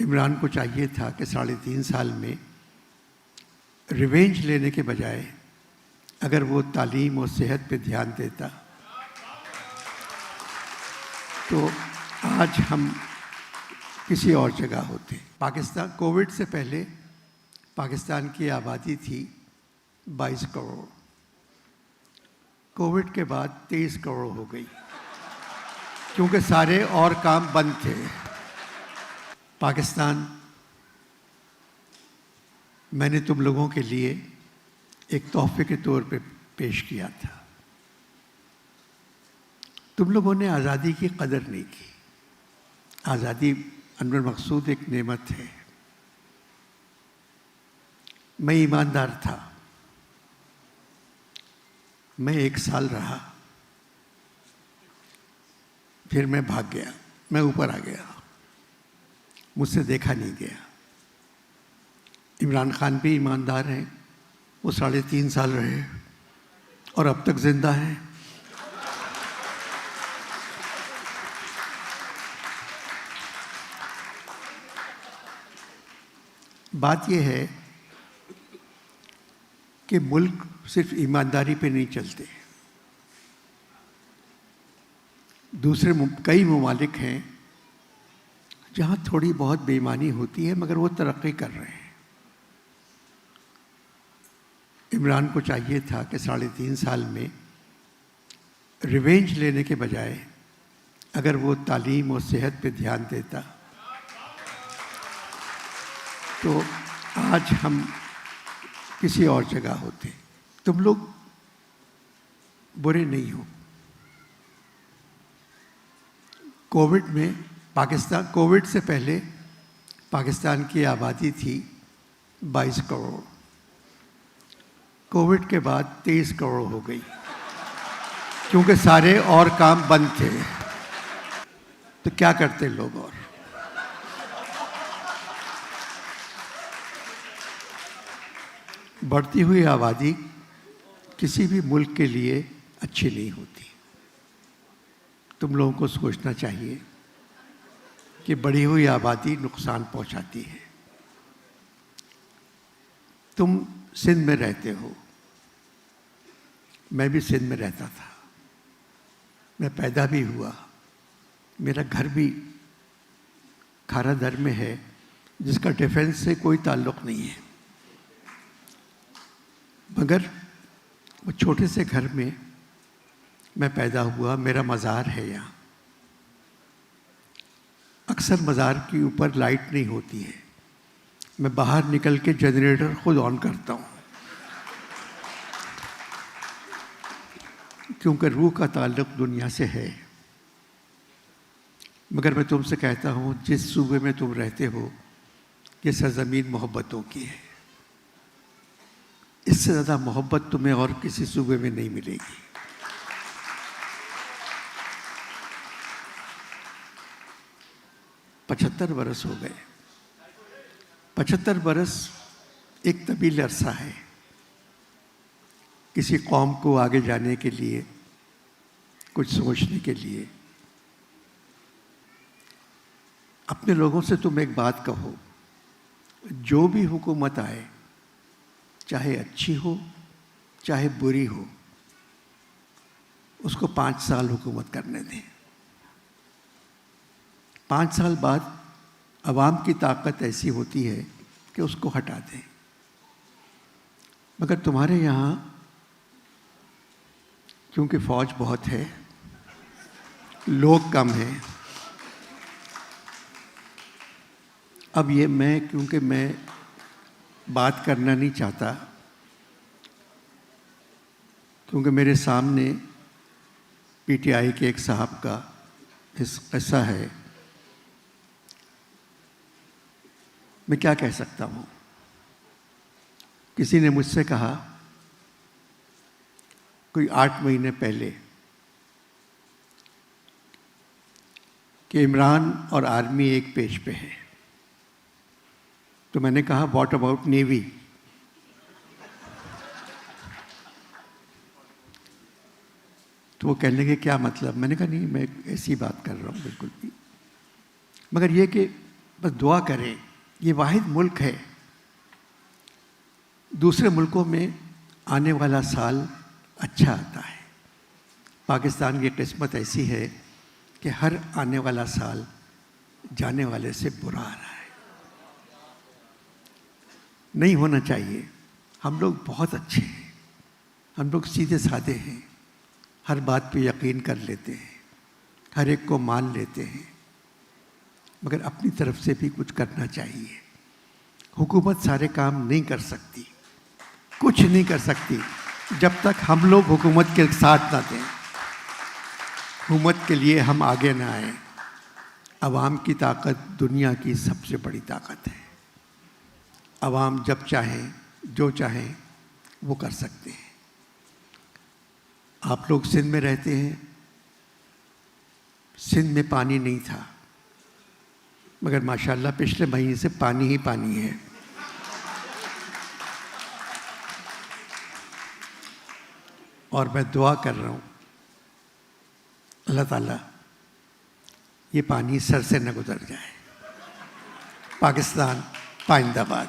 इमरान को चाहिए था कि 3.5 साल में रिवेंज लेने के बजाय अगर वो तालीम और सेहत पे ध्यान देता तो आज हम किसी और जगह होते। पाकिस्तान कोविड से पहले पाकिस्तान की आबादी थी 22 करोड़। कोविड के बाद 23 करोड़ हो गई क्योंकि सारे और काम बंद थे। पाकिस्तान मैंने तुम लोगों के लिए एक तोहफे के तौर पे पेश किया था। तुम लोगों ने आज़ादी की कदर नहीं की। आज़ादी अनवर मकसूद एक नेमत है। मैं ईमानदार था। मैं 1 साल रहा, फिर मैं भाग गया, मैं ऊपर आ गया, मुझसे देखा नहीं गया। इमरान खान भी ईमानदार हैं, वो 3.5 साल रहे और अब तक जिंदा हैं। बात यह है कि मुल्क सिर्फ ईमानदारी पे नहीं चलते। दूसरे कई ममालिक हैं जहाँ थोड़ी बहुत बेईमानी होती है मगर वो तरक्की कर रहे हैं। इमरान को चाहिए था कि 3.5 साल में रिवेंज लेने के बजाय अगर वो तालीम और सेहत पे ध्यान देता तो आज हम किसी और जगह होते। तुम लोग बुरे नहीं हो। कोविड से पहले पाकिस्तान की आबादी थी 22 करोड़। कोविड के बाद 23 करोड़ हो गई क्योंकि सारे और काम बंद थे। तो क्या करते लोग? और बढ़ती हुई आबादी किसी भी मुल्क के लिए अच्छी नहीं होती। तुम लोगों को सोचना चाहिए कि बढ़ी हुई आबादी नुकसान पहुंचाती है। तुम सिंध में रहते हो, मैं भी सिंध में रहता था। मैं पैदा भी हुआ, मेरा घर भी खारा दर में है जिसका डिफेंस से कोई ताल्लुक़ नहीं है। मगर वो छोटे से घर में मैं पैदा हुआ, मेरा मज़ार है यहाँ। अक्सर मज़ार के ऊपर लाइट नहीं होती है, मैं बाहर निकल के जनरेटर खुद ऑन करता हूँ क्योंकि रूह का ताल्लुक़ दुनिया से है। मगर मैं तुमसे कहता हूँ, जिस सूबे में तुम रहते हो ये सरज़मीन मोहब्बतों की है। इससे ज़्यादा मोहब्बत तुम्हें और किसी सूबे में नहीं मिलेगी। पचहत्तर बरस हो गए। 75 बरस एक तवील अरसा है किसी कौम को आगे जाने के लिए, कुछ सोचने के लिए। अपने लोगों से तुम एक बात कहो, जो भी हुकूमत आए, चाहे अच्छी हो चाहे बुरी हो, उसको 5 साल हुकूमत करने दें। 5 साल बाद अवाम की ताकत ऐसी होती है कि उसको हटा दें। मगर तुम्हारे यहाँ क्योंकि फ़ौज बहुत है, लोग कम हैं। अब ये क्योंकि मैं बात करना नहीं चाहता क्योंकि मेरे सामने पीटीआई के एक साहब का किस्सा है। मैं क्या कह सकता हूँ? किसी ने मुझसे कहा कोई 8 महीने पहले कि इमरान और आर्मी एक पेज पे है। तो मैंने कहा व्हाट अबाउट नेवी? तो वो कहने के क्या मतलब? मैंने कहा नहीं, मैं ऐसी बात कर रहा हूँ बिल्कुल भी। मगर ये कि बस दुआ करें। ये वाहिद मुल्क है, दूसरे मुल्कों में आने वाला साल अच्छा आता है। पाकिस्तान की किस्मत ऐसी है कि हर आने वाला साल जाने वाले से बुरा आ रहा है। नहीं होना चाहिए। हम लोग बहुत अच्छे हैं, हम लोग सीधे साधे हैं, हर बात पे यकीन कर लेते हैं, हर एक को मान लेते हैं, मगर अपनी तरफ से भी कुछ करना चाहिए। हुकूमत सारे काम नहीं कर सकती, कुछ नहीं कर सकती जब तक हम लोग हुकूमत के साथ ना दें, हुकूमत के लिए हम आगे ना आए। अवाम की ताकत दुनिया की सबसे बड़ी ताकत है। अवाम जब चाहें जो चाहें वो कर सकते हैं। आप लोग सिंध में रहते हैं, सिंध में पानी नहीं था, मगर माशाल्लाह पिछले महीने से पानी ही पानी है। और मैं दुआ कर रहा हूँ अल्लाह ताला ये पानी सर से न गुजर जाए। पाकिस्तान पाइंदाबाद।